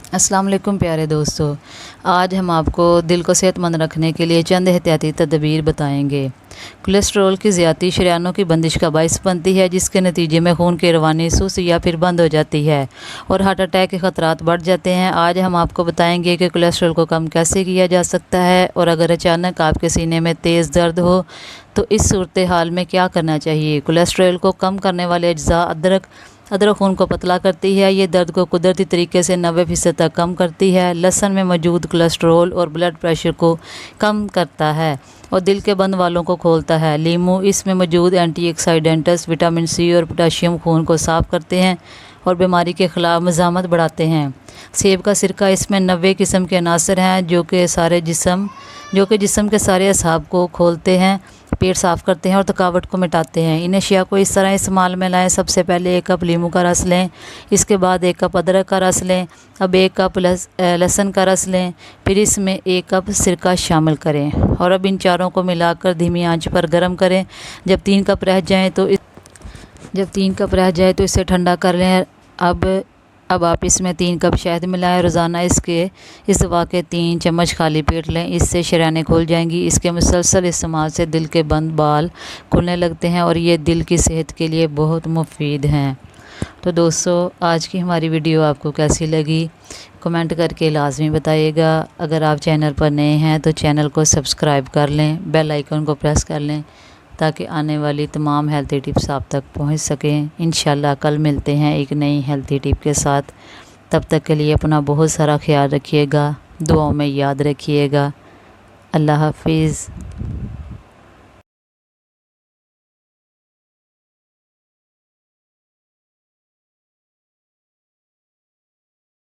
अस्सलाम वालेकुम प्यारे दोस्तों। आज हम आपको दिल को सेहतमंद रखने के लिए चंद एहतियाती तदबीर बताएंगे। कोलेस्ट्रॉल की ज़्यादती शरीयानों की बंदिश का बाइस बनती है, जिसके नतीजे में खून की रवानी सुस्त या फिर बंद हो जाती है और हार्ट अटैक के ख़तरात बढ़ जाते हैं। आज हम आपको बताएंगे कि कोलेस्ट्रॉल को कम कैसे किया जा सकता है, और अगर अचानक आपके सीने में तेज़ दर्द हो तो इस सूरत हाल में क्या करना चाहिए। कोलेस्ट्रॉल को कम करने वाले अज्जा अदरक खून को पतला करती है। ये दर्द को कुदरती तरीके से 90% तक कम करती है। लहसुन में मौजूद कोलेस्ट्रॉल और ब्लड प्रेशर को कम करता है और दिल के बंद वालों को खोलता है। लीमू, इसमें मौजूद एंटीऑक्सीडेंट्स विटामिन सी और पोटाशियम खून को साफ़ करते हैं और बीमारी के ख़िलाफ़ मज़ामत बढ़ाते हैं। सेब का सिरका, इसमें 90 किस्म के अनासर हैं जो कि जिस्म के सारे असाब को खोलते हैं, पेट साफ़ करते हैं और थकावट को मिटाते हैं। इन अशिया को इस तरह इस्तेमाल में लाएं। सबसे पहले 1 कप लीमू का रस लें, इसके बाद 1 कप अदरक का रस लें, अब 1 कप लहसुन का रस लें, फिर इसमें 1 कप सिरका शामिल करें और अब इन चारों को मिलाकर धीमी आंच पर गर्म करें। जब 3 कप रह जाएँ तो इसे ठंडा कर लें। अब आप इसमें 3 कप शहद मिलाएं। रोज़ाना इस दवा के 3 चम्मच खाली पेट लें, इससे शरीयानें खुल जाएंगी। इसके मुसलसल इस्तेमाल से दिल के बंद बाल खुलने लगते हैं और ये दिल की सेहत के लिए बहुत मुफीद हैं। तो दोस्तों, आज की हमारी वीडियो आपको कैसी लगी कमेंट करके लाजमी बताइएगा। अगर आप चैनल पर नए हैं तो चैनल को सब्सक्राइब कर लें, बेल आइकन को प्रेस कर लें ताकि आने वाली तमाम हेल्थी टिप्स आप तक पहुंच सकें। इंशाल्लाह कल मिलते हैं एक नई हेल्थी टिप के साथ। तब तक के लिए अपना बहुत सारा ख्याल रखिएगा, दुआओं में याद रखिएगा। अल्लाह हाफिज़।